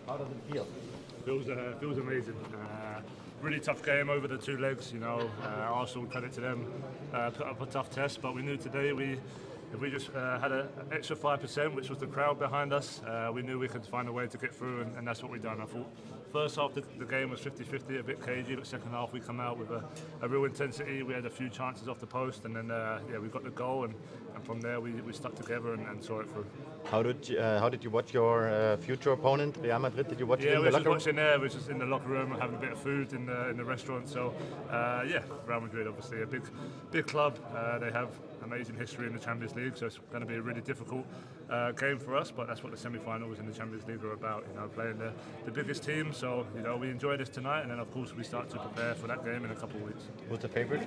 How does it feel? Feels amazing. Really tough game over the two legs. Arsenal, credit to them, put up a tough test. But we knew today if we just had an extra 5%, which was the crowd behind us, we knew we could find a way to get through, and that's what we done. I thought first half the game was 50-50, a bit cagey, but second half we come out with a real intensity. We had a few chances off the post, and then we got the goal, and from there we stuck together and saw it through. How did you watch your future opponent, Real Madrid? Did you watch it in the locker room? Yeah, we were watching there. We were just in the locker room having a bit of food in the restaurant. So Real Madrid, obviously a big club. They have amazing history in the Champions League, so it's going to be a really difficult game for us. But that's what the semi-finals in the Champions League are about. Playing the biggest team. So we enjoy this tonight, and then of course we start to prepare for that game in a couple of weeks. Who's the favourite?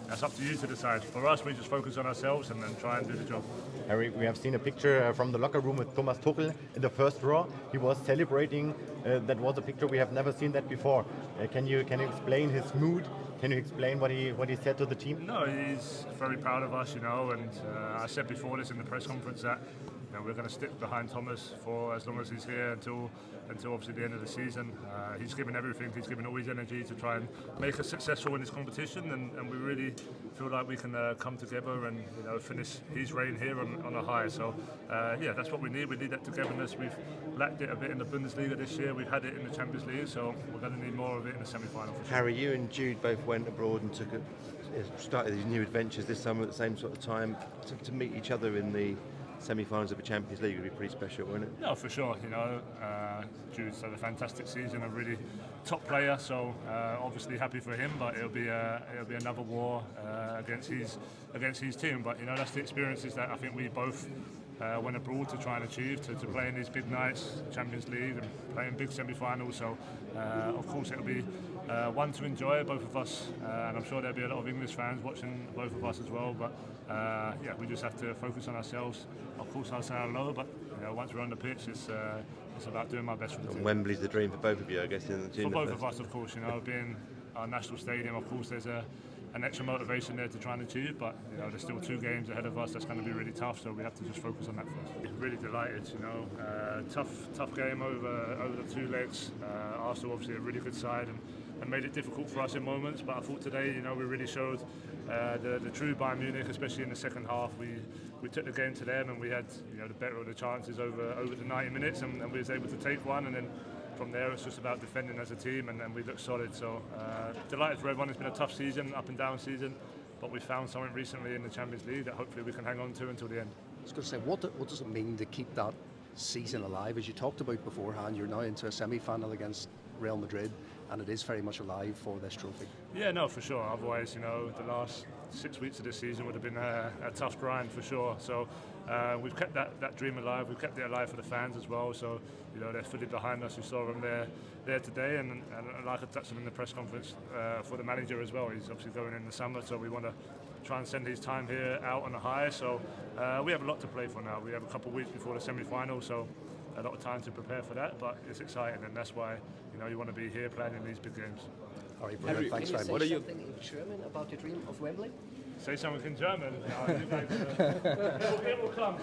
That's up to you to decide. For us, we just focus on ourselves and then try and do the job. Harry, we have seen a picture from the locker room with Thomas Tuchel in the first row. He was celebrating. That was a picture we have never seen that before. Can you explain his mood? Can you explain what he said to the team? No, he's very proud of us, and I said before this in the press conference that we're going to stick behind Thomas for as long as he's here until obviously the end of the season. He's given everything. He's given all his energy to try and make us successful in this competition, and we really feel like we can come together and finish his reign here on a high. So that's what we need. We need that togetherness. We've lacked it a bit in the Bundesliga this year. We've had it in the Champions League, so we're going to need more of it in the semi-final. For sure. Harry, you and Jude both went abroad and started these new adventures this summer at the same sort of time. To meet each other in the semi-finals of the Champions League would be pretty special, wouldn't it? No, for sure. Jude's had a fantastic season, a really top player. So obviously happy for him, but it'll be another war against his team. But that's the experiences that I think we both went abroad to try and achieve, to play in these big nights, Champions League, and play in big semi-finals. So of course it'll be one to enjoy, both of us, and I'm sure there'll be a lot of English fans watching both of us as well. But we just have to focus on ourselves. Of course, Arsenal are low, but once we're on the pitch, it's about doing my best for the team. Wembley's the dream for both of you, I guess. For both of us, of course. Being our national stadium, of course, there's an extra motivation there to try and achieve, but there's still 2 games ahead of us. That's going to be really tough, so we have to just focus on that first. Really delighted, tough game over the 2 legs. Arsenal obviously a really good side and made it difficult for us in moments, but I thought today we really showed the true Bayern Munich, especially in the second half. We took the game to them, and we had the better of the chances over the 90 minutes, and we was able to take one, and then from there it's just about defending as a team, and we looked solid. So delighted for everyone. It's been a tough season, up and down season, but we found something recently in the Champions League that hopefully we can hang on to until the end. I was going to say, what does it mean to keep that season alive? As you talked about beforehand, you're now into a semi-final against Real Madrid, and it is very much alive for this trophy. Yeah, no, for sure. Otherwise, the last 6 weeks of this season would have been a tough grind for sure. So we've kept that dream alive. We've kept it alive for the fans as well. So they're fully behind us. We saw them there today, and like I touched on in the press conference for the manager as well. He's obviously going in the summer, so we want to try and send his time here out on a high. So we have a lot to play for now. We have a couple of weeks before the semi-final, so a lot of time to prepare for that, but it's exciting, and that's why you want to be here playing in these big games. All right, brilliant. Thanks very much. Can you say something in German about your dream of Wembley? Say something in German? It will come.